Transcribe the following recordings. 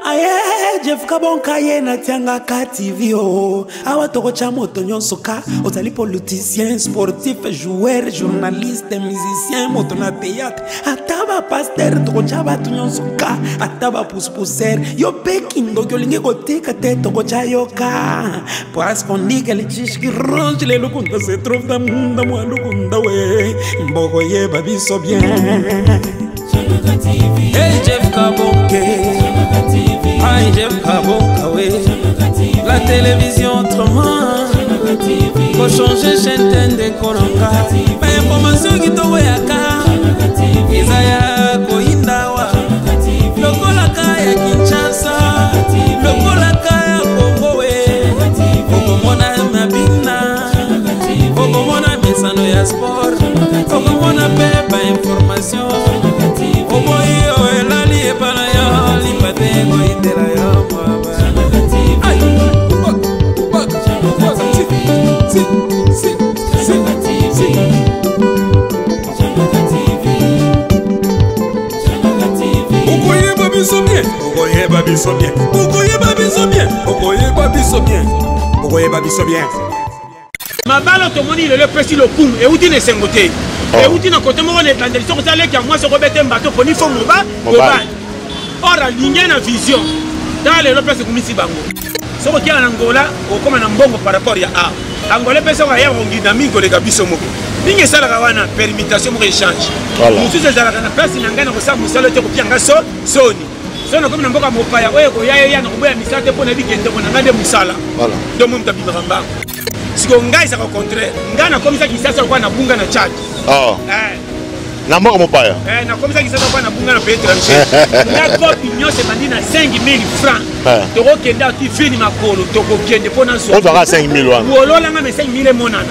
Aye, Jeff Kabonka ye na tianga ka TV o. Awa toko cha moto nyonso ka. Ozali politicien, sportif, joueur, journaliste, musicien, moto na théâtre. Ataba pasteur toko cha batu nyonso ka. Ataba pousser. Yo pekindo kyo linge kotika te toko cha yoka. Parce qu'on dit que les chiches qui rongent les lukunda se trouvent dans le monde moi lukunda we. Mboko ye babiso bien. Hey Jeff Kabonka. Hey Jeff Kabonka, oui. La télévision autrement. Faut changer chaîne de Koronga. Mais information qui te voit à Isaya Koindawa. Le Kolaka ya Kinshasa. Le Kolaka ya Kongo. Okomona Mabina. Okomona Mesano ya sport. Okomona Pepa information. Omoyo elali epana ya lipate koindela ya mwaba. Okoyeba biso bien. Okoyeba biso bien. Okoyeba biso bien. Okoyeba biso bien. Okoyeba biso bien. Mabalo tomoni le pesi le kum et outi ne sengote. Et outi na côté mo ne tandeli so ça leki moi se robete mbato poni fo moba. Or aligné na vision. Dans le pesi kumisi bango. So ko kia na Angola o koma na mbongo par rapport ya a. Angola pesi ko ya dynamique le kabiso moko. Ninge sala kawana permutation mo échange. Nous tous sala kana pesi na ngana ko sa musalo te ko pianga so soni. Sono comme na mboka mopaya oyo ko ya na ko boya misate pona bikende ko na ngande musala. Voilà. Do mo mtabima kamba. Si on gagne ça au contraire, ngana comme ça qui s'est quoi na bunga na Tchad. Oh. Na mboka mopaya. Na comme ça qui s'est quoi na bunga na pays étranger. La opinion c'est bandi na 5000 francs. To ko kenda ti fini makolo to ko kende pona so. On doit 5000 wana. Wolo la ngame 5000 monana.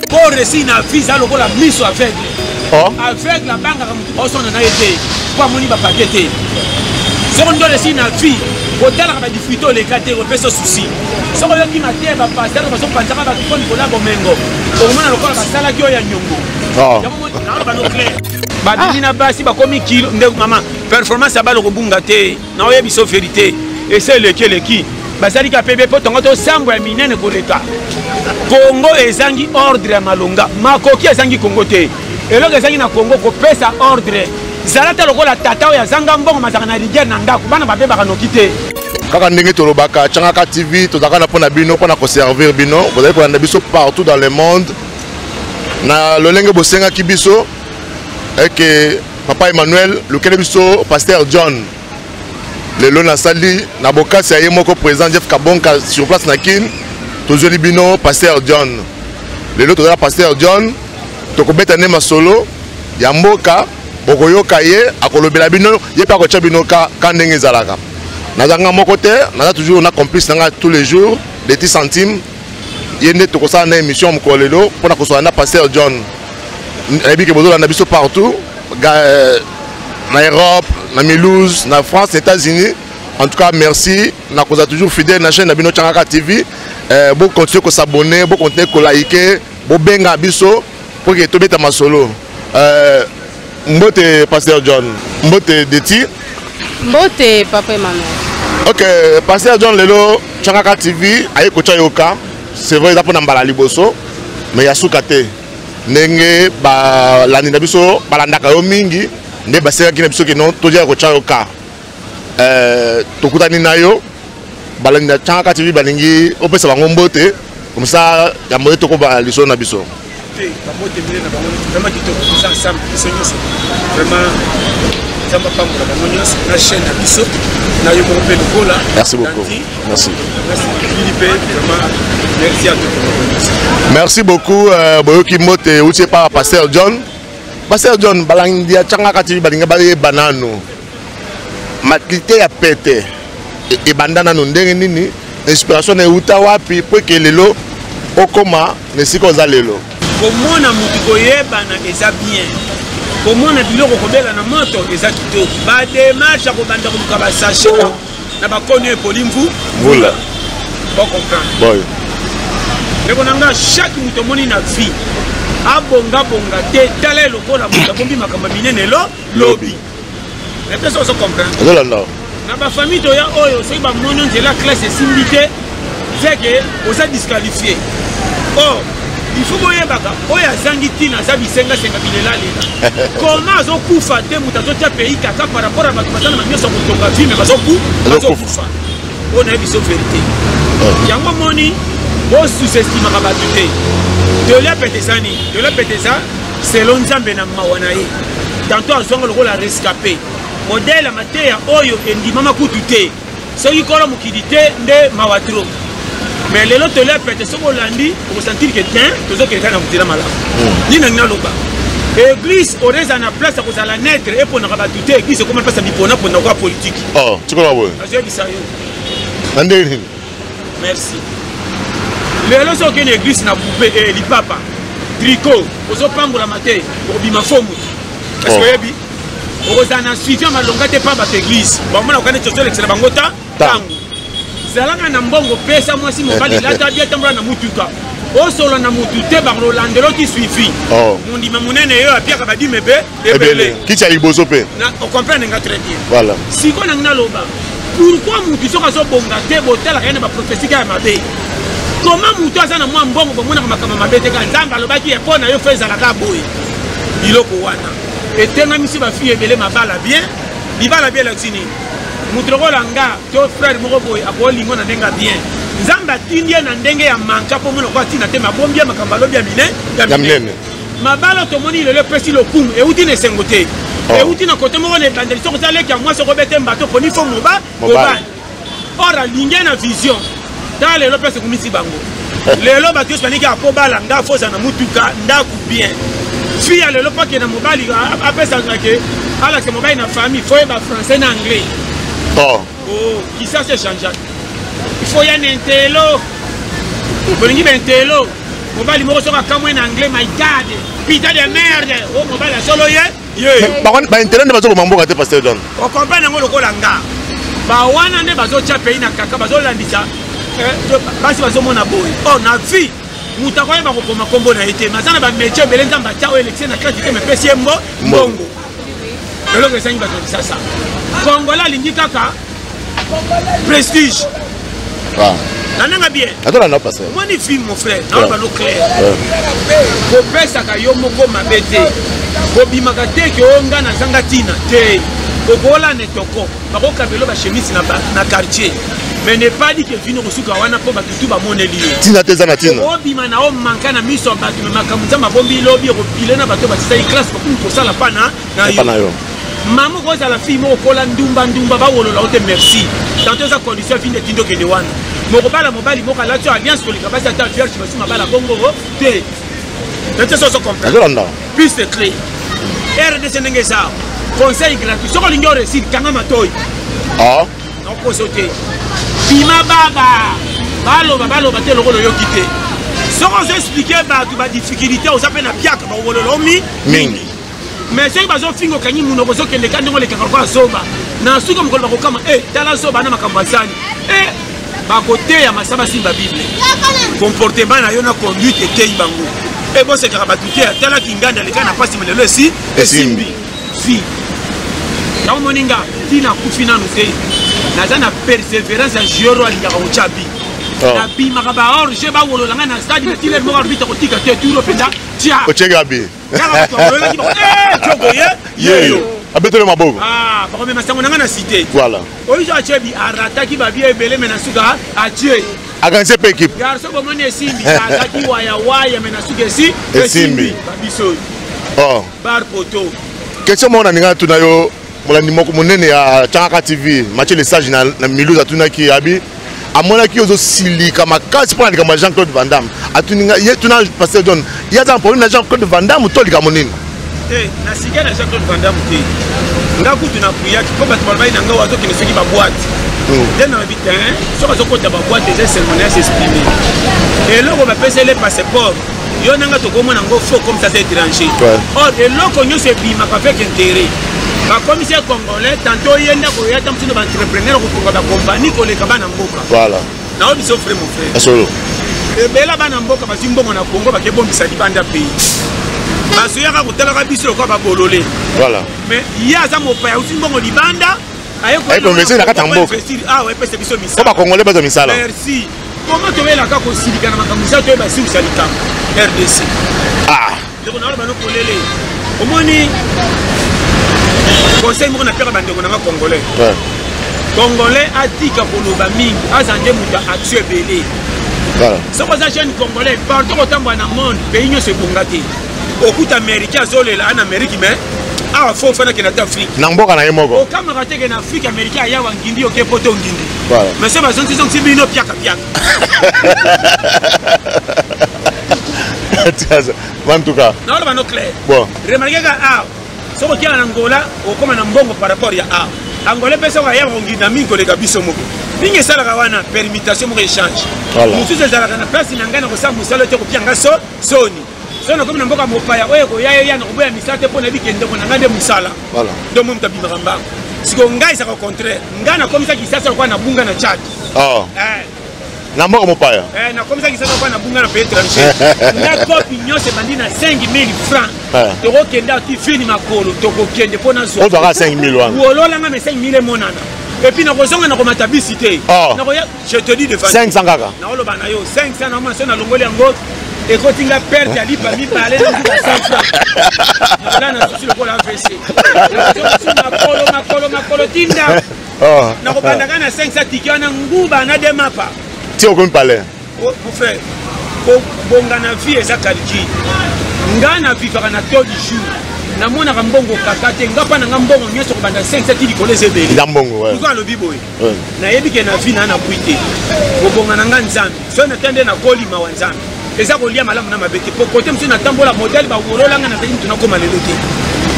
Pour réussir na visa loko la mise aveugle. Oh. Avec la banque comme on na été. Pour moni ba paqueté. Si on doit réussir na vie, hôtel va diffuser les catégories, on fait ce souci. Si on veut qu'il m'a dit, on va passer, on va passer, on va passer, on va Bomengo. Au moins, on va passer la gueule à Nyongo. Badina basi ba komi kilo ndeko mama performance ya balo kobunga te na oyebi so vérité et c'est qui basali ka pebe po tongo to sambo ya minene koleka Congo ezangi ordre ya malonga makoki ezangi Congo te eloko ezangi na Congo ko pesa ordre zalata lokola tata ya zanga mbongo mazaka na rivière na ndako bana babe bakanoki te kaka ndenge tolobaka Changaka TV tozaka na pona bino pona ko servir bino vous allez prendre biso partout dans le monde na lolenge bosenga kibiso et que papa Emmanuel lequel biso pasteur John le lona sali na bokasi aye moko président Jeff Kabonka sur place na kin tozoli bino pasteur John le lot tozala pasteur John tokobeta ne masolo ya mboka bokoyoka ye akolobela bino ye pa ko tcha bino ka ndenge ezalaka nazanga moko te naza toujours na complice nanga tous les jours des 10 centimes yende tokosala na émission mokolelo pona kosola na pasteur John ebi ke bozola na biso partout na Europe na Mulhouse na France États-Unis en tout cas merci na koza toujours fidèle na chaîne na bino Changaka TV bo continuer ko s'abonner bo continuer ko liker bo benga biso pour que tobeta masolo mbote pasteur John mbote Deti mbote papa Emmanuel. Ok pasteur John lelo Changaka TV aye ko chayoka c'est vrai ça pona mbala liboso mais ya sukate ndenge ba landi na biso balandaka yo mingi nde baseka kina biso kino toja ko chayoka tokutani nayo balandi na Changaka TV balingi opesa bango mbote comme ça ya mbote toko ba liso na biso vraiment la chaîne merci beaucoup merci merci à tous merci beaucoup boyoki mote outie par pasteur John balangi ya Changaka TV balinga baye banano matrité ya pete e bandana no ndenge nini inspiration na uta wapi pour que lelo okoma nesiko za lelo komona mutu koyebana eza bien komona biloko kobela na moto eza kitoko ba démarche ya kobanda koluka ba sachet na ba konyo epolimvu voilà bon comprendre boy mais konanga chaque mutu moni na vie abonga te tala lokola mutu bombi makamba minene lo lobby mais personne se comprend voilà non na ba famille toya oyo soki ba mono nzela classe esimbite c'est que oza disqualifié. Or il faut boyebaka oyo azangi tina aza bisengasenga bilela lela comment azokufa te moto azotia pays kaka par rapport à bato baza na banyonso kotonga vie me bazokufa oyo nayebi biso vérité yango moni bosusestimaka bato te tolia peteza nini tolia peteza selon nzambe na mawa na ye tantôt azwanga lokola rescapé modele ya mateya oyo endimama kutu te soki kolo mokili te nde mawa tro. Mais les autres les pètes sont hollandais pour sentir que tiens tous ceux qui sont dans le malade ni n'a loba église aurait en place à cause de la naître et pour ne pas douter église comment pas ça bipona pour n'avoir politique oh tu comprends ouais merci les autres qui une église n'a poupée et li papa tricot aux autres pambou la maté pour bima fomu parce que yebi aux en suivant ma longueur pas battre église bon moi on connaît tout l'excellent bangota tango zalanga na mbongo pesa mwasi mobali lata bia tambola na mutuka osolo na mutute ba rolandelo ki suivi mundima munene yo apia ka badi mebe ebele kicha libozo pe na on comprendre nga très bien voilà siko na ngina loba pourquoi mutu soka so bonga te botela kana ba prophétie ka mabe comment mutu azana mwa mbongo bomona makama mabe te ka nzamba lobaki epona yo feza la ka boy iloko wana etenga misi ba fille ebele mabala bien libala bien la tini mutroko langa to frère moko boy abolingo na ndenga bien nzamba tindie na ndenge ya manka po mona kwa tina te mabombia makambalo bia mine ya mine mabalo to moni le pesi lo kum e uti ne sengote e uti na kote moko ne bandeli soko sale ki amwa soko bete mbato poni fo moba ora linge na vision dale lo pesi kumisi bango lelo ba kios paniki apo bala nga foza na mutuka ndaku bien fia lelo pa ke na mobali apesa ngake ala ke mobali na famille faut ba français na anglais. Oh, qui ça c'est changé. Il faut y aller un télo. Pour y aller un télo. Mobile mo so ka kamwe na anglais my god. Putain de merde. Oh mobile solo ye. Ba internet ne bazo mambo ka te pasteur John. O comprendre ngo lokola nga. Ba wana ne bazo cha pays na kaka bazo landisa. Basi bazo mona boy. Oh na vie. Muta kwa ba ko koma kombo na ite. Mazana ba métier belenza mba cha election na carte te me pesi mbongo. Lelo que ça y va ça ça. Congola lingi kaka prestige. Ah. Nananga bien. Attends là passer. Moi ni film mon frère, na ba no clair. Ko pesa ka yo moko mabete. Ko bimaka te ke onga na zanga tina te. Ko bola ne toko. Ba ko kabelo ba chemise na quartier. Mais n'est pas dit que vino kosuka wana po ba tutu ba moneli. Tina te zana tina. O bima na o manka na miso ba tu makamuza mabombi lobi ko pile na bato ba sai classe ko sala pana na yo. Maman rose à la fille mo kola ndumba ba wolo la ote merci tantôt ça condition fin de tindo ke de wana mo ko bala mobali mo kala tu alliance ko le kabasa ta vierge basu mabala bongo te tete so comprendre plus c'est clé RDC ndenge ça conseil gratuit so ko lingo réussir kanga matoy ah non ko sauter bima balo te lokolo yo kité so ko expliquer ba tu ba difficulté aux appel na piaka ba wolo lo mingi. Mais si vous avez fait un peu de temps, vous avez fait un peu de temps, vous avez fait un peu de temps, vous avez fait un Bible. Comportement, conduite et et bon, c'est que vous avez fait un peu de temps, vous avez fait un peu de temps, persévérance à Jero Aligaouchabi. La Bimaba, or, j'ai pas voulu la stade, mais il est mort vite au tic à tête, tout le pédale. Tiens, abetele mabogo ah ba ko masango nanga na cité voilà oyo achebi arata ki ba bien ebele mena suka ache aganze pe équipe garso bo moni esimbi akaki waya mena suka si esimbi biso oh bar poto question mona ninga tuna yo molandi moko monene ya Changaka TV Mathieu le sage na miluza tuna ki abi amona ki ozo silika makasi pona lika Jean-Claude Van Damme atuninga ye tuna pasteur John ya za problème na Jean-Claude Van Damme to lika monene na siga na Jean-Claude Van Damme te ngaku tuna kuya ki ko bat balbai nanga wazo ki ne soki ba boîte den na bitin so ka sokota ba boîte déjà cérémonial s'exprimer et là on va passer les passeports yo nanga to ko mona ngo faux comme ça c'est étranger or et là ko nyo se bima ka avec intérêt ba commissaire congolais tantôt yenda ko yata mtino ba entrepreneur ko ko ba compagnie ko le kabana mboka voilà na obi so frère mon frère asolo e bela bana mboka ba zimbongo na Congo ba ke bombisa libanda pays parce que yaka ko tela ka biso ko ba bololé voilà mais il y a ça mo pa uti mbongo libanda investir na kati ya mboka po bakongole baza misala. Merci. Comment tu veux la kako silika na makambo ça tu basi usalika RDC. Donc on a ba no kolele. Omoni conseil mo na pera bande ko na congolais. Congolais atika koloba mingi azande muta action belé. Voilà. Ce que ça jeune congolais partout autant dans le monde pays nyo se bongati. Okuta américain zolela en Amérique mais faut faire que na Afrique. Na mboka na yemoko. O kama rateke na Afrique américain ya wangindi oke poto ngindi. Voilà. Mais c'est pas zonti zonti bino piaka piaka. En tout cas. Na wala bano clair. Bon. Remarquez que soko kia na Angola o koma na mbongo par rapport ya Angola pesa wa ya wangindi mingi koleka biso moko. Ninge sala kawana permutation mo échange. Voilà. Mususu zala kana place na ngana ko sa musalo te ko pianga soni. Sona comme namboka mopaya oyo ko ya na koboya misate pona bikende ko ngande musala. Voilà. Donc mo mtabima kamba. Siko ngai sa ko contraire. Ngana comme ça kisasa kwa na bunga na Tchad. Na mboka mopaya. Na comme ça kisasa kwa na bunga na pays étranger. Na kopi nyose bandi na 5000 francs. To ko kenda ti fini makolo to ko kende pona zo. On doit 5000 wana. Wolola nga me 5000 monana. Et puis, nous avons une matabicité. Je te dis de 500 kaka. Nous avons 500 na maso na longoli yango. Et quand il a perdu à l'IPA, il va aller dans 100 francs. Là, on a souci le pôle AVC. Makolo tinda. Nous avons 500 tickets, on a ngouba na de mapa. Tu as comme parler. Mon frère, bongana vie et ça kaliki. Ngana vivra na taux du jour. Na mona kambongo kakate ngapa na ngambongo nyeso ko banda 5 tili koleze beli ngambongo ouais ko lo biboy na yebike na vina na buite bobonga na nganzambi so na tende na kolima wanzambi eza ko lia malamu na mabete po kote mtu na tambola modèle ba worola nga na tindi tunakoma lelo te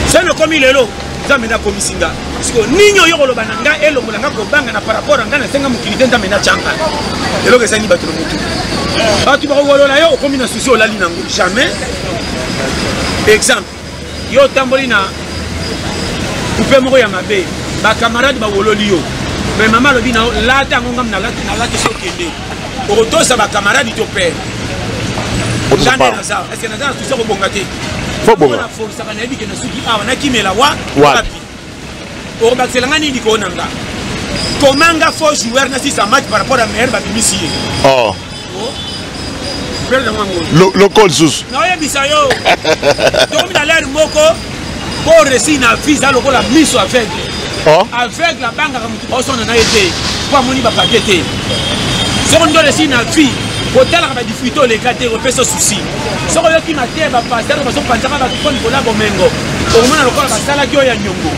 so na komi lelo zambi na komisinga parce que ninyo yo ko lo bananga elo mulanga ko banga na par rapport nga na senga mukilite nda mena changa lelo ke sani batulu mutu batu ba worola yo komi na susi olali nango jamais exemple yo tamboli na coupe moko ya mabe ba camarade ba wololi yo mais maman lobi na lata ngongam na lata so kende o to sa ba camarade to père jamais na ça est-ce que na ça tout ça ko bongate faut bonga na force ka na biki na suki awa na kimela wa wapi o ba selanga ni diko nanga komanga faux joueur na si ça match par rapport à meilleur ba bimisier le col sous na ya bisayo donc dans l'air moko pour réussir na visa loko la mise avec avec la banque comme on en a été pour moni ba paqueté secondo réussir na vie hôtel ba diffito les gâter au peso souci soko yo ki maté ba passer ba so panzaka ba ko ni kola bomengo o mona loko ba sala kyo ya nyongo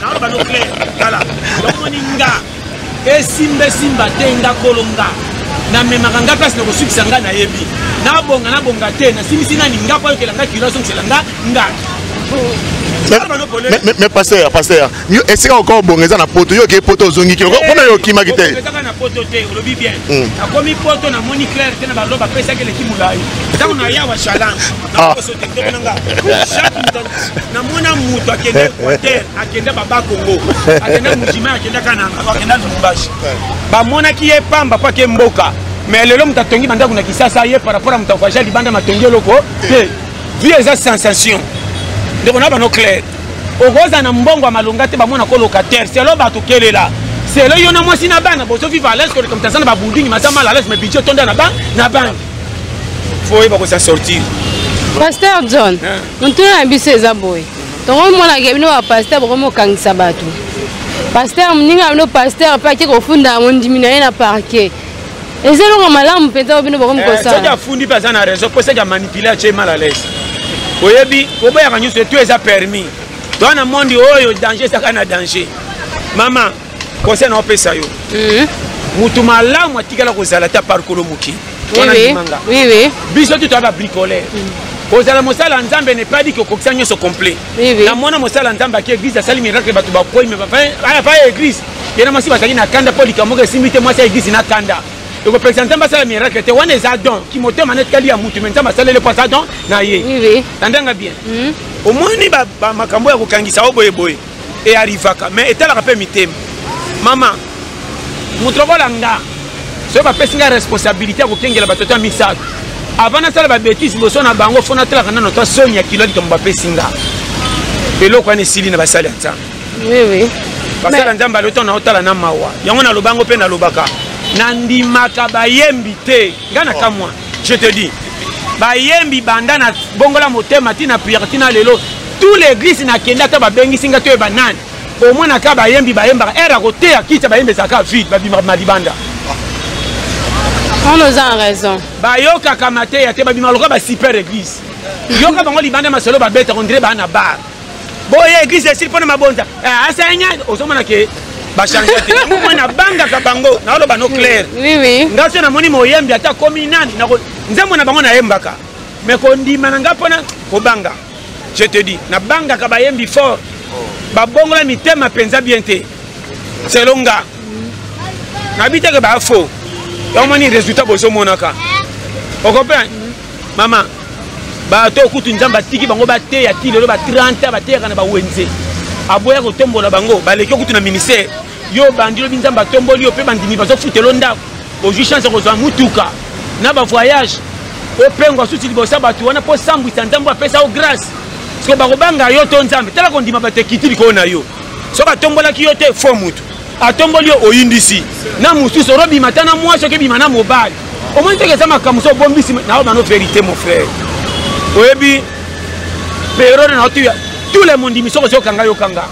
na ba no clair kala donc moni nga simba tenga kolonga na memaka nga place na kosukisa nga na yebi na bonga te na simisi nani nga pa yokelanga kilo songiselanga nga mais pasteur est-ce que encore bongeza na poto yo ke poto zongi ke kona yo kimaki te ezaka na poto te olobi bien akomi poto na moni clair te na baloba pesa ke leki mulai tango na yawa chaland na koso te to nanga na mona muto akende Equateur akende baba Congo akende mujima akende kana akende Lubumbashi ba mona ki ye pamba pa ke mboka mais lelo mutatongi banda kuna kisasa ye par rapport à mutafaja libanda matongi loko te vie eza sensation donc on a no clair au rosa na mbongo malonga te ba mona ko locataire c'est lo ba to kelela c'est lo yona mwasi na bana bo so vivre à l'aise comme ça na ba building ma mal à l'aise mais budget tonda na banque faut y ba ko ça sortir Pasteur John on tuna biso eza boy donc mona ke bino ba pasteur bo mo kangisa bato pasteur mninga no pasteur pa ke ko funda mon diminuer na parquet et c'est le malamu penza bino bo ko ça ça fundi pas na raison pour ça manipuler a mal à l'aise oyebi oboya kanyu c'est tout ça permis dans un monde oyo danger ça kana danger mama conseil na opesa yo mutu malamu atikala ko zala ta parcours muki oui biso tu va bricoler ozala mosala nzambe n'est pas dit que kokisa nyoso complet na mona mosala nzambe ki église asali miracle batu ba koi mais pas église yena masi basaki na kanda polika moke simite moi ça église na kanda et ko présenter basala miracle te wana za don ki moto manet kali ya mutu mais nzambe asala le poisson don na ye tandanga bien au moins ni ba makambo ya kokangisa oboye boye et arrivaka mais etala pe mitem mama mutrobola nga so ba pesinga responsabilité ko kengela batota misaka avant na sala ba bêtise boso na bango fona tela kana nota sonya kilo likambo ba pesinga pelo kwa ne sili na basali nzambe oui basala nzambe aloto na otala na mawa yango na lobango pe na lobaka nandimaka bayembi te nga na kamwa je te dis bayembi banda na bongola motema tina prière tina lelo tous l'église na kenda ta babengisi nga to banane au moins na ka bayembi bayemba era kote akita bayembe saka vide babima malibanda on nous a raison bayoka kamate ya te babima loka ba super église yoka bango libanda masolo babeta on dirait ba na bar boye église est pour na mabonza asanya osomana ke ba changer te mo na banga ka bango na lo bano clair oui ngaso na moni moyembi ata komi nani na nzambo na bango na yembaka mais ko ndima na ngapona ko banga je te dis na banga ka bayembi fort ba bongola mitema penza bien te selonga na bita ke ba faux yo moni résultat boso monaka o comprend mama ba to kutu nzamba tiki bango ba te ya tilo ba 30 ba te kana ba wenze aboya ko tombola bango ba leki kutu na ministère yo bandilo binzamba tomboli yo pe bandimi ba so futelo ndako o ju chance ko zo mutuka na ba voyage o pengo suti libosa batu wana po sambu nzambo apesa o grâce parce que ba ko banga yo to nzambe tala ko ndima ba te kitili ko na yo so ba tombola ki yo te fo mutu atomboli yo oyindisi na musu so robi matana mwaso ke bimana mobali au moins te ke sama kamuso bombisi na o mano vérité mon frère oyebi période na otu tous les monde mission ko kanga yo kanga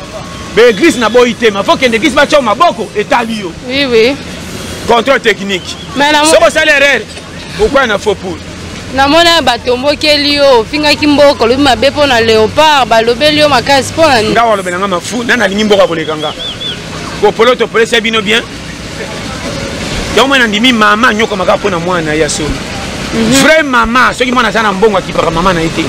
be église na boy tema faut que l'église ba choma boko etali yo oui contrôle technique mais na so ko salaire pourquoi na faux pour na mona batombokeli yo fingaki mboko lobi mabe mpo na léopard balobeli yo makasi mpo na nga walobelanga mafu nani alingi mboka kolekanga kopolo topolesa bino bien yango mwana ndimi mama nyoko maka mpo na mwana ya solo vrai mama soki mwana aza na mbongo akipaka mama na ye te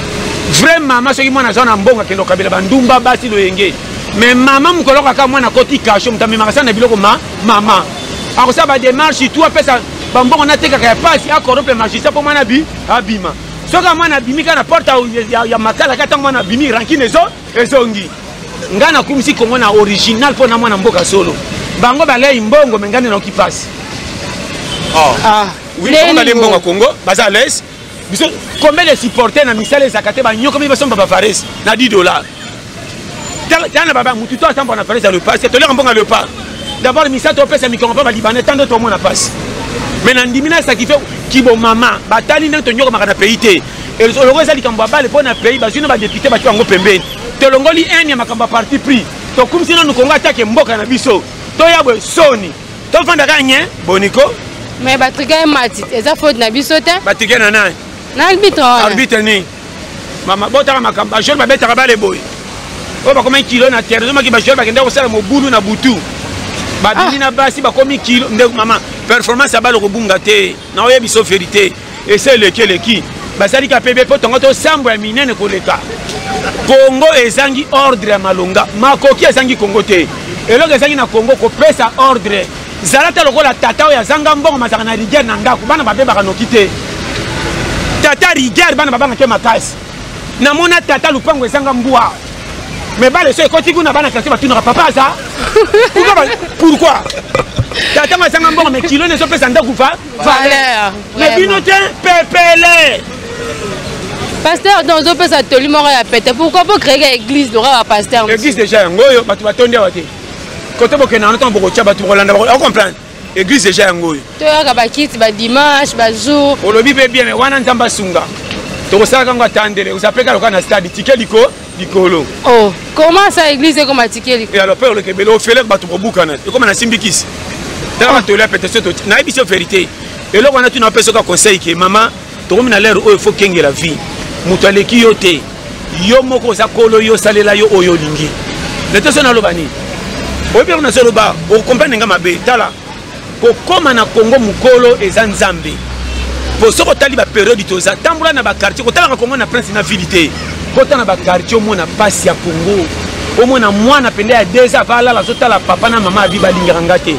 vrai mama soki mwana aza na mbongo akende okabela bandumba basi loyenge mais mama mokolo kaka mwana koti kasho moto amemaka sa na biloko mama akosala badémarche tu apesa bambongo natekaka ya pasi akorope magistrat mpo mwana abima soki mwana abimi kaka na porte ya makala kaka ntango mwana abimi rankine ezongi nga nakumisi kongo na original mpo na mwana mboka solo bango balei mbongo me ngani naoki pasi balei mbongo ya kongo baza les biso combien de supporter na misala ezaka te banyokomi basomba bafaresi na 10 $. tana baba mutu to atambo na faresi ya lepasi toleka mbongo ya lepard d'abord misala topesa mikongo mpe balibanais tant d'autres omona pasi mais na ndimi nasaki fe kibo mama batali ndenge tonyokomaka na pays te eloko eza likambo ya bale mpo na pays bazwi na badepute batie bango pembeni tolongoli ene ya makambo ya parti pris tokumisi nanu kongo atake mboka na biso toyabwe soni tofandaka nye boniko mais batrika ye mati eza faute na biso te batrike na nani na arbitre wana arbitre ni mama botaka makambo bajole babetaka bale boye oyo bakomi kilo na terre ezomaki bajole bakende kosala mobulu na butu babimi na basi bakomi kilo nde mama performance ya bale kobunga te na oyebi so vérité ese eleki basalika pebe mpo tongo tosambo ya minene koleka kongo ezangi ordre ya malonga makoki ezangi kongo te eloko ezangi na kongo kopesa ordre zala ta lokola tata oyo azanga mbongo mazaka na rigueur na ndako bana babebaka noki te tata rigueur bana babanga te makasi namona tata lupango ezanga mbwa mais bale so ekoti kuna bana kasi batunaka papa aza pourquoi tata ngo ezanga mbongo mais kilo nezopesa ndako valeur mais bino te pepele pasteur donc ozopesa toli moko ya pete pourquoi po créer église lora ya pasteur église déjà yango oyo bato batondi awa te kote bokenda wana ntango bokotya bato bokolanda ocomprendre église déjà yango oyo toyaka bakiti badimanche bajour olobi mpe bien wana nzambe asunga tokosalaka yango atandele osapeka loka na stade tike likolo oh comment ça église ekoma tike likolo e alors mpe olokebele ofeleke bato bobukana ekoma na simbikisi tala batoli ya pete so nayebi so vérité eloko wana tuna opesoka conseil ke mama tokomi na lere oyo fo kengela vie moto aleki yo te yo moko oza kolo yo osalela yo oyo olingi lete so naloba nini oyebi na so loba okomprendre nga mabe tala kokóma na kongo mokolo eza nzambe po soki otali baperiode toza tambola na bakartier kotalaka kongo na prince na ville te kota na bakartier omona pasi ya kongo omona mwana pende ya 2 ans avalala azotala papa na mama abi balingaka nga te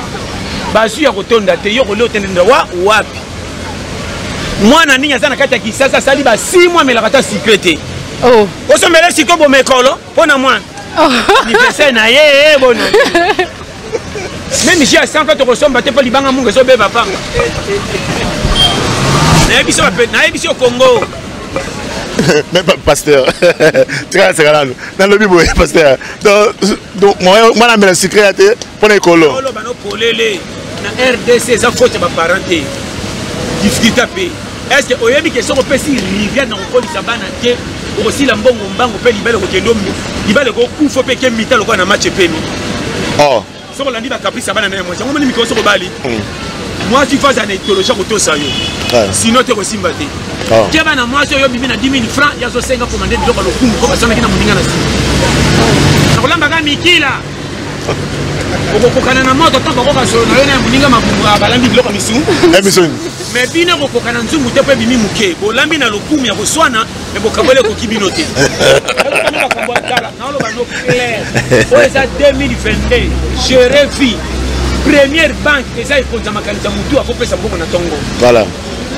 bazwi ya kotonda te yo kolia otendenda wapi mwana ndenge aza na kati ya kisasa asali ba 6 mois amelaka ta sikre te osomela siko bomekolo mpo na mwana anniversaire na ye bona même si ya 100 fois tokosomba te mpo libanga mungu ezobeba panga nayebi so Congo Même pas pasteur. Très c'est là. Dans le bibo pasteur. Donc moi na me secret ate pour l'école. Olo bano polele na RDC ça faut te parenté. Difficulté pe. Est-ce que oyebi que so pesi rivière na ko lisabana te aussi la mbongo mbango pe libele ko kendo libele ko kufa pe ke mita lo na match pe mi. Oh. So landi ba caprice bana na moi. Ngomoni miko so ko bali. Moi tu fais un éthologie ko to sa yo. Sinon te ko simba te. Oh. Keba na moi so yo bibi na 10 000 francs ya so senga commander biloko lo kumu ko basana kina muninga na si. Na kolamba ga mikila. Okokokana na moto to bakoka so na yo na muninga mabumu abalambi biloko misu. Emission. Mais bino kokokana nzungu te pe bimi muke. Bolambi na lokumu ya koswana me bokabole ko kibino te. Na lo bano clair. O esa 2022. Je revis. Première banque, et ça il faut que je mutu à couper sa bonne tongo. Voilà.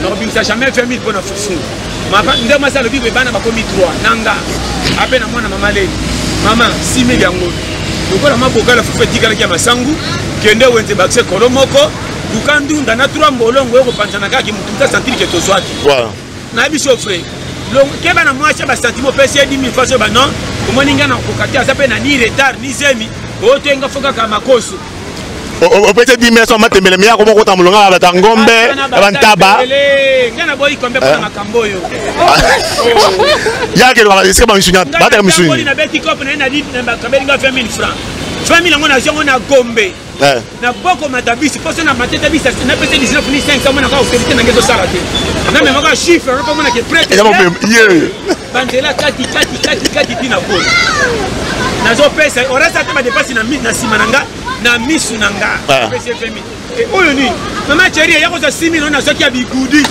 Donc ça jamais fait 1000 pour na fufu. Ma ndé ma ça le bible bana ba komi 3 nanga. Ape na mwana mama le. Mama 6000 yango. Donc la maboka la fufu tikala kia masangu, kende wenze bakse kolomoko, dukandu ndana 3 mbolongo ko pansana kaki mututa sentir que to swati. Voilà. Na biso frère. Donc keba na moi cha ba sentiment pesi 10 000 fois ba non. Comment ninga na kokati asape na ni retard ni zemi. Otenga foka kama koso. On peut te dire mais ça m'a temele mais comment on mulonga la tangombe bantaba ngana boy kombe pour makambo yo ya ke est-ce que ba misunya ba ta misunya na beti cop na dit na kabelinga 20 000 francs 20 000 ngona zongo na gombe na boko matabisi parce na matete bisi na pese 19 500 mona ka oférité na ngezo sala te na même ka chiffre pas mona ke prête ya ye bandela kati tina ko na zo pesa on reste à dépasser na simananga na misu nanga pese femi et oyo ni mama chérie ya ko za 6 000 on a soki ya bigudi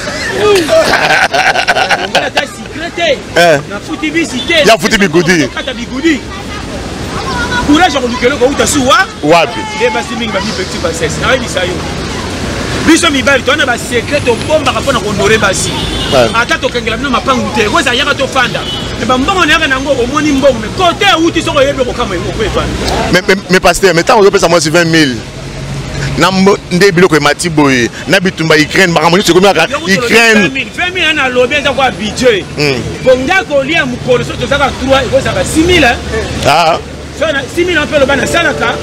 ngala ta secret na futi visite ya futi bigudi kata bigudi courage ko lukelo ko utasuwa wapi le basi mingi ba mi petit bassesse na bisa yo biso mibali to na ba secret to bomba ka pona ko ndore basi ata to kengela bino mapangu te ko za yaka to fanda e ba mbongo na ngo omoni mbongo me côté uti soko yebe ko kama ngo kwetwa mais pasteur mais tant on peut ça moi 20 000 nambo nde biloko mati boye na bitumba Ukraine makamoni se komi aka Ukraine 20 000 na lobby za kwa budget bonga ko lia mukolo so to saka 3 ko saka 6 000 ah so na 6 000 on peut le bana salaka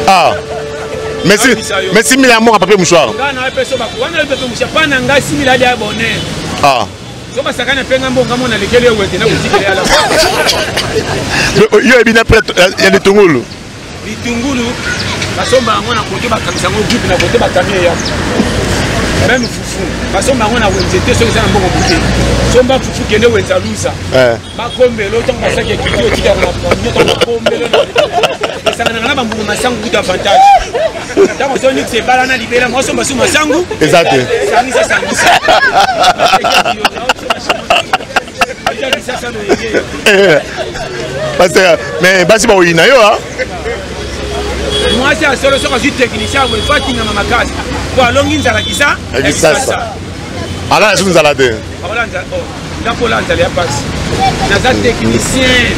ah mais 6 000 amour à papier mouchoir ngana peso ba ko na peso mouchoir pana nga 6 000 ali abonné ah so ba saka na penga mbonga mona lekele wete na kutikele ala yo ebina prêtre ya litungulu basomba ngona kote bakangisa ngo groupe na kote bakamie ya même fufu basomba ngona wenzete so ezana mbongo buke somba fufu kende wenza lusa bakombelo tonga basake kiti otika na nyoto na kombelo na sanga na bambu masangu kuta avantage tango so nix ebala na libera mo somba su masangu exact sangisa parce que mais basi ba oyina yo hein moi c'est la solution que je technicien ou pas qui n'a ma case pour longi nzala kisa ala na nzala de ala nzala na kola nzala ya passe na za technicien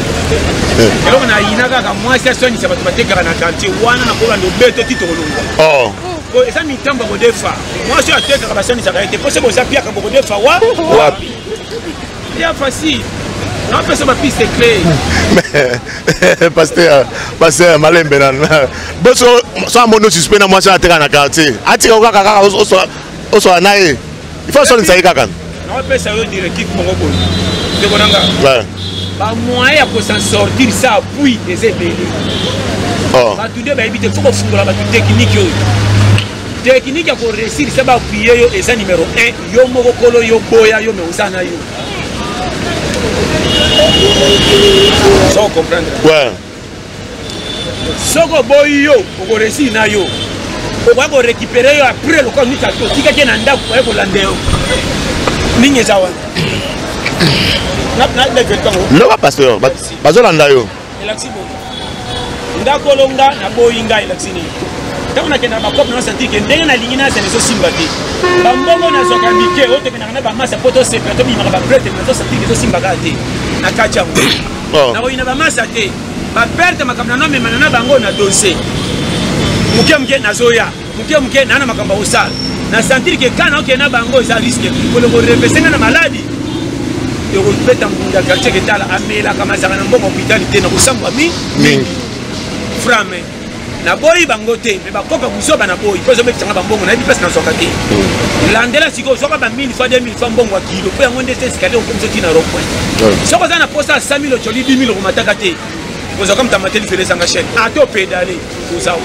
alors on a inaka ka moi c'est soni ça va te bateka na quartier wana na kola ndo beto titolonga oh ko esa mitamba ko defa moi c'est ateka ka soni ça ka été possible ça pia ka ko defa wapi ya facile. Non, pas ma piste clé. Mais pasteur Malembe nan. Boso so amono suspend na moi ça terrain na quartier. Ati ko kaka o so anaye. Il faut so nsaika kan. Non, pas ça yo directif mon gros. De konanga. Ouais. Ba moyen pour s'en sortir ça puis des ébélés. Oh. Ba tout de ba éviter faut ko fungola ba technique yo. Technique pour réussir ça ba appuyer yo eza numéro 1 yo moko kolo yo boya yo me usana yo. Sans comprendre. Ouais. Soko boy yo, on réussit na yo. On va récupérer yo après le corps ni ta to. Tika kena ndako ko lande yo. Ninge zawa. Na de vetango. Non pas pasteur, bazo landa yo. Elaxi bo. Ndako longa na boyinga elaxi ni. Tango na kena ba kop na sentir que ndenge na lingina ça ne so simbati. Ba mbongo na zoka mike oto kena na ba masa poto se peto mi ma ba prêtre na so sentir que so simbagati. Na kacha ngo. Na oyina ba masa te. Ba perte makamna no me manana bango na dossier. Muke na zoya. Muke na makamba osala. Na sentir que kana okena bango ça risque. Ko le repesenga na maladie. et rebeta ngunda quartier ketala amela kama zaka na mbongo hospitalité na kusamba mingi frame na boyi bangote mais bakoka kusoba na boyi pozo metanga bambongo na bipesa na sokati landela siko soka ba 1000 fois 2000 fois mbongo wa kilo pe yango ndese escalier okomso tina rokwe soko za na posta 5000 ocholi 10000 romataka te pozo comme tamateli fele sanga chaîne ato pédaler uzao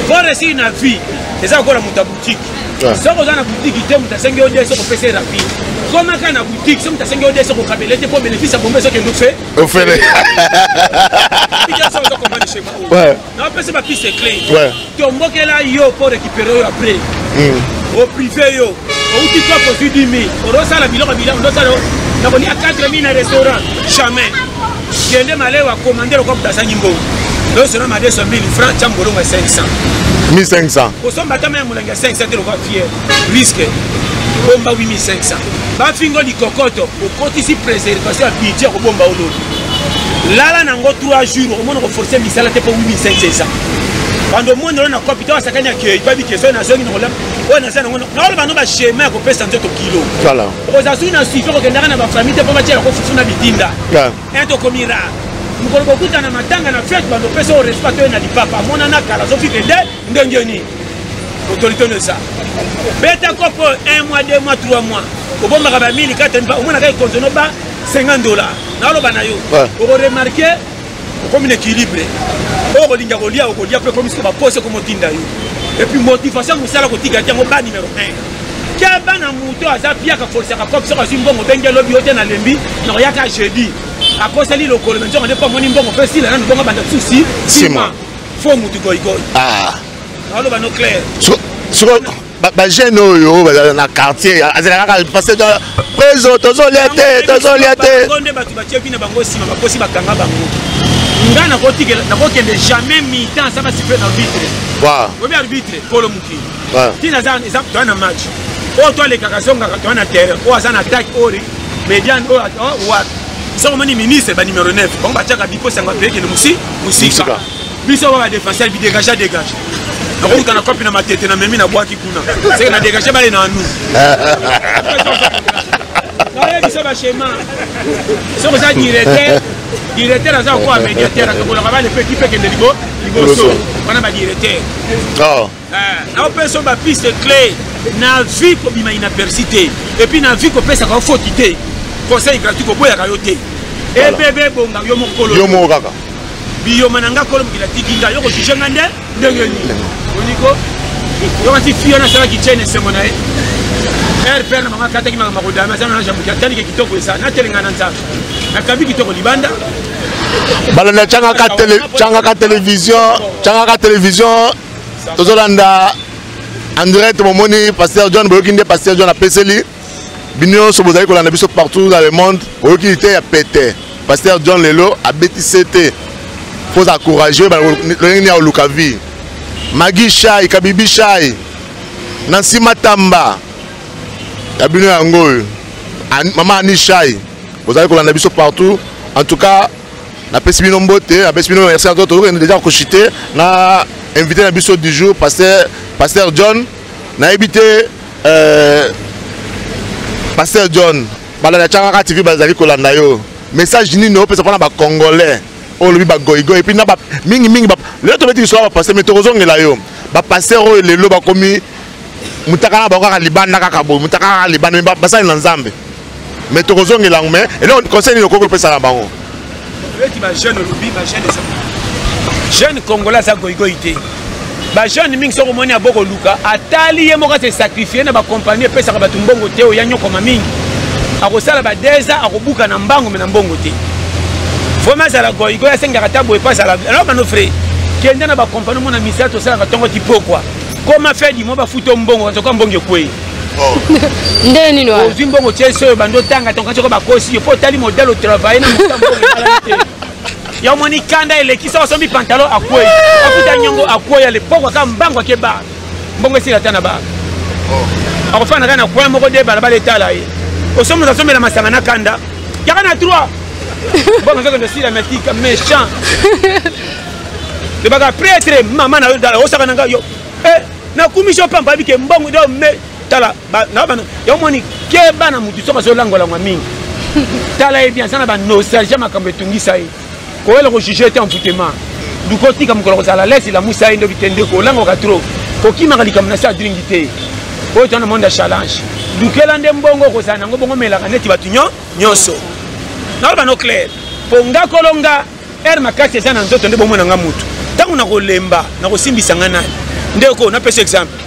bore si na vie eza ko la muta boutique soko za na boutique te muta senge ode soko pese rapide comment kana boutique so muta senge ode soko kabelete pour bénéfice bombe so que nous fait au fait ouais non pese ba piste clé ouais tombokela yo pour récupérer après au privé yo au petit quoi pour 10 000 on sala biloko on sala na boni à 4 000 na restaurant jamais kende malewa commander le cop d'asanyimbo donc c'est normal 200 000 francs chambolo 500 1500 au son bata même mulanga 500 te le va fier risque bomba 8500 ba fingo likokoto au côté si préservation à budget ko bomba olo lala nango 3 jours au monde ko forcer misala te pour 8500 quand monde on a capital sakanya ke pas bi question na zongi ngola on a ça na le bano ba chemin ko pesa nzoto kilo voilà aux azu na suffit ko kendaka na ba famille te pour batia ko fufuna bitinda ento komira mukolo bokuta na matanga na fête bando pesa au respect na lipapa mona na kala zo fike ndengeni autorité ne ça beta kopo 1 mois 2 mois 3 mois ko bomba ka ba 1000 4 au moins na ka konzono ba $50 na lo bana yo ko remarquer comme un équilibre o linga kolia o kolia pe comme ce que ba pose comme tinda yo et puis motivation musala ko tiga tiango ba numéro 1 kia bana muto aza pia ka forcer ka pop so ka zimbongo bengelo biote na lembi na ya ka jeudi a cause li lokolo menzo on pas moni mbongo pe sila na mbongo banda souci sima fo mutu goy alors ba no clair so ba jeune oyo na quartier azela ka passer préso tozoliate gonde batu ba tie bina bango sima ba kosi bakanga bango ngana ko tigela na ko kende jamais mi-temps ça va se faire dans vitre waaw obi arbitre polo muki tina za exemple toi na match o toi les kakasonga toi na terrain o azana attaque ori median o what so mani ministre ba numéro 9 bon ba tiaka bipo sanga peke le musika biso wa défenseur bi dégage ako kana kopi na matete na memi na bwaki kuna c'est na dégage ba na nous na biso ba schéma so ko za directeur aza ko médiateur ko la ba le petit peke de liboso bana ba directeur na opeso ba piste clé na vie ko bima inapercité et puis na vie ko pesa ka faute conseil gratuit ko boya ka yote e bébé bonga yo mokolo yo mo kaka biyo mananga kolo mukila tikinga yo ko tishenga ndengeni oniko yo mati fio na sala kichene semona père na mama kata ki mama kodama sana na jamu katani ke kitoko esa na telenga na nzambe na kabi kitoko libanda balana changa ka télévision tozolanda André Tomoni pasteur John Boyokinde pasteur John apeseli bino so bozali kolanda biso partout dans le monde oyokite ya pété pasteur John lelo a BTCT faut encourager le ngi ya Lukavi Magi Shai Kabibi Shai Nancy Matamba ya bino yango mama Ani Shai bozali kolanda biso partout en tout cas na pesi bino mbote na pesi bino merci à toi on est déjà cochité na invité na biso du jour pasteur John na évité pasteur John balana changa TV bazali kolanda yo message nino pesa pona ba congolais o lobi ba goigo et puis na ba mingi ba le to beti so ba passer mais to zongela yo ba passer o lelo ba komi mutakana ba ka libanda kaka bo mutakana libanda ba basali na nzambe mais to zongela mais et là conseil ni ko pesa na bango eti ba jeune lobi ba jeune congolais sa goigo ité ba jeune mingi soko moni aboko luka atali ye moko se sacrifier na ba compagnie pesa ka batu mbongo te o yanyo koma mingi akosala ba deza akobuka na mbango me na mbongo te vraiment ça la goigo ya senga kata boye pas ça la alors bano frère kende na ba compagnie mona misala to sala ka tongo ti pourquoi comment faire di mo ba futo mbongo nzoka mbongo kwei ndeni no o zimbongo cheso bando tanga tonga choko ba kosi po tali modèle au travail na mbongo ya moni kanda ile kisa sombi pantalon akwei afuta nyongo akwei ale poko ka mbango ke ba mbongo sila tana ba akofana kana kwa moko de bala bala etala ye osomo za somela masanga na kanda ya kana 3 mbongo zaka de sila metika méchant de baga prêtre mama na dala osaka nanga yo na kumisho pamba bike mbongo do me tala na bana ya moni ke bana mutu soka zo langola ngwa mingi tala ye bien ça na ba nostalgie makambo etungisa ye koyela kojuge te amputement dukotika mokolo kozala lesi la musa ye ndo bitende kolangoka trop kokimaka likambo na se adringi te oyo tona monde ya challenge lukela nde mbongo kozala nango bongo melaka neti bato nyonso naloba no clair mpo nga kolonga ere makasi eza na nzoto nde bomonanga mutu ntango nakolemba nakosimbisa nga nani ndeko napesa exemple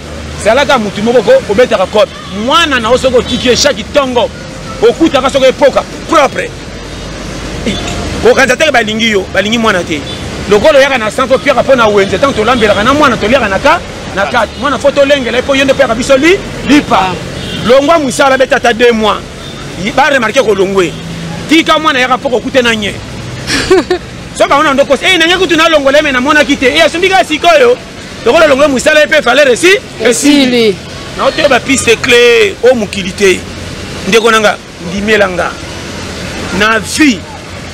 zalaka mutu moko ko obetaka kope mwana na osoko otiki chaque ntongo okutaka soko epoka propre kokanza teke balingi mwana te lokolo oyaka na centre opiaka mpo na wenze ntango tolambelaka na mwana toliaka na kati mwana fo tolengela mpo yo nde mpoyaka biso lipa longwa mosala beta ata 2 mois baremarke kolongwe tika mwana yaka mpo kokute na nye so baona ndokosi nange kutu nalongola eme namonaki te asombika sikoyo lokolo longwe mosala mpe fale esili naotoyeba piste clé o mokili te ndeko nanga ndimelanga na vie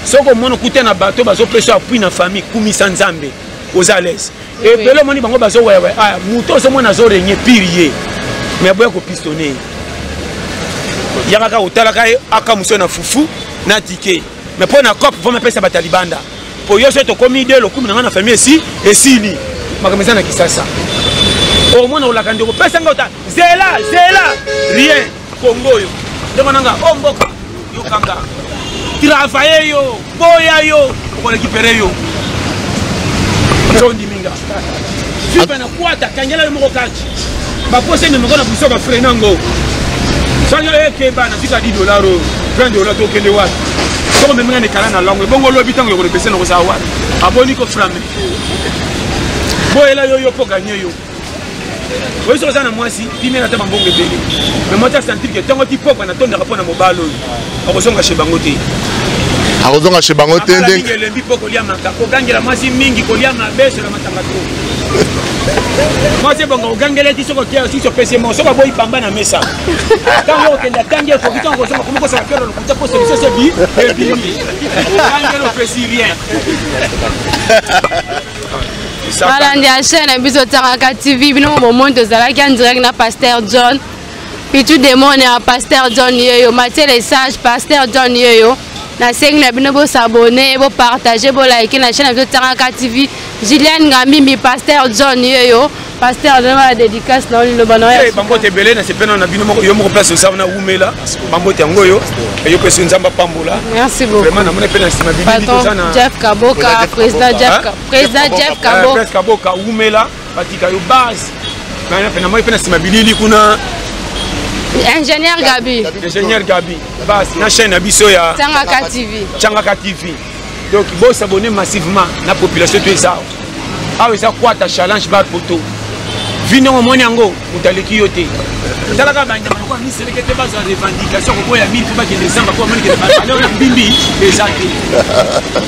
soko omona okute na bato bazopesa appui na famille kumisa nzambe oza lese ebele omoni bango bazowewe moto ozomona azorenye pire ye me aboya kopistone yakaka otalaka ye aka moso na fufu na tike me mpo na cope voma pesa bato ya libanda mpo yo so tokomi ide lokumi na nga na famille esili makambo eza na kisasa omona olaka ndeko pesa nga ota zela rien kongo oyo ndeko nanga o mboka yokanga travailler yo boya yo okorekipere yo zondiminga fipe na kwata kangela yo moko kati bapose memoko na biso bafre nango sanga ekeba na fika $10 $20 tokende wapi soko memenga nekala na lango bongo lobi tango yokolepese na kosa wapi aboni ko frame boyela yo po gagner yo oyo soki oza na mwasi timela ata bambongo ebele me moti asentir ke ntongo tipokwa na tondaka mpo na mobali oyo akozonga che bango te akozonga che bango te ndenge elembi mpo kolia maka kogangela mwasi mingi kolia mabeso na matanga tro mwasi ebonga ogangela eti soki okia osi sopesi mo soki aboyi pamba na mesa ntango okende atangi ekoki ntango kozonga komokosaka kero lokuta mpo solution sebi ebimi ogangela opesi rien balandi ya chaîne biso Tangaka TV bino bomoni tozalaki en direct na Pasteur John pitu demone ya Pasteur John yeyo Mathieu le sage Pasteur John yeyo nasengi na bino bosabone bopartage bolike na chaîne biso Tangaka TV Julienne Ngamimbi Pasteur John yeyo Pasteur John la dédicace na lilo bana ya bango tebele na sepena na bino yo moko place osava na umela bango tango yo yo pesi nzamba pambola merci beaucoup vraiment na mona pena sima bibili tozana Jeff Kaboka président Jeff Kaboka umela batika yo base kana pena moi pena sima bilili kuna ingénieur Gabi base na chaîne na biso ya Tangaka TV donc bo s'abonner massivement na population to eza awe za kwata challenge ba poto vino momoni yango utaleki yote talaka banyama kwa ni selekete bazo revendication ko ya 1000 kuba ke décembre ko moni ke balon na bimbi ezaki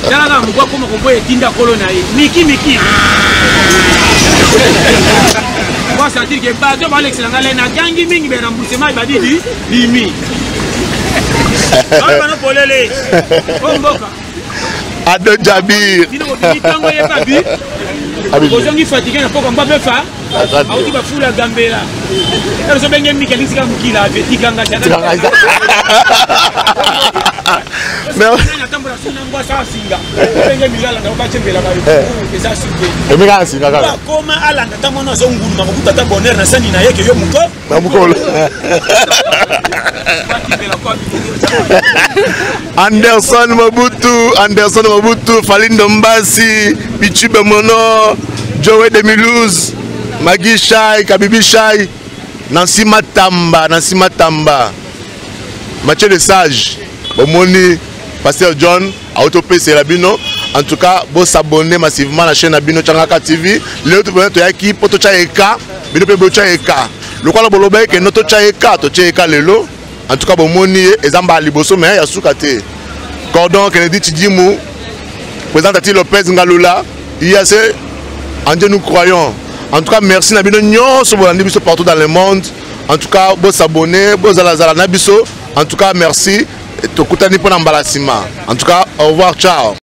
talaka mukwa koma ko boye tinda kolona ye miki kwa ça dire que bazo ba Alex ngale na gangi mingi be remboursement ba didi limi ba na polele omboka Ado Jabir. Ozongi fatigué na poko mbabe fa. Auti ba fula gambela. Ero so benge mika lisika mukila ave tikanga jana. Mais na tambura sina ngwa sa singa. Benge milala na ba chembela ba. Eza singa. Emika singa kaka. Ba koma alanga tamono zo ngulu makuta ta bonheur na sani na yeke yo muko. Na muko. Anderson Mobutu, Falindo Mbasi, Pichube Mono, Joe de Milouz, Magui Chai, Kabibi Chai, Nancy Matamba, Mathieu le Sage, Bomoni, Pasteur John, Autopé Serabino. En tout cas, vous s'abonnez massivement à la chaîne Abino Tangaka TV. Le autre point, qui poto chaeka, bino pe bo chaeka. Le quoi le bolobe que notre chaeka, to chaeka lelo. En tout cas, bon moni ezamba liboso mais ya sukate. Cordon Kennedy Tidimou, président Tati Lopez Ngaloula, IAC, en Dieu nous croyons. En tout cas, merci Nabino Nyon, sur Nabiso partout dans le monde. En tout cas, vous s'abonnez, vous allez à Nabiso. En tout cas, merci. Et tout le monde pour l'embarrassement. En tout cas, au revoir, ciao.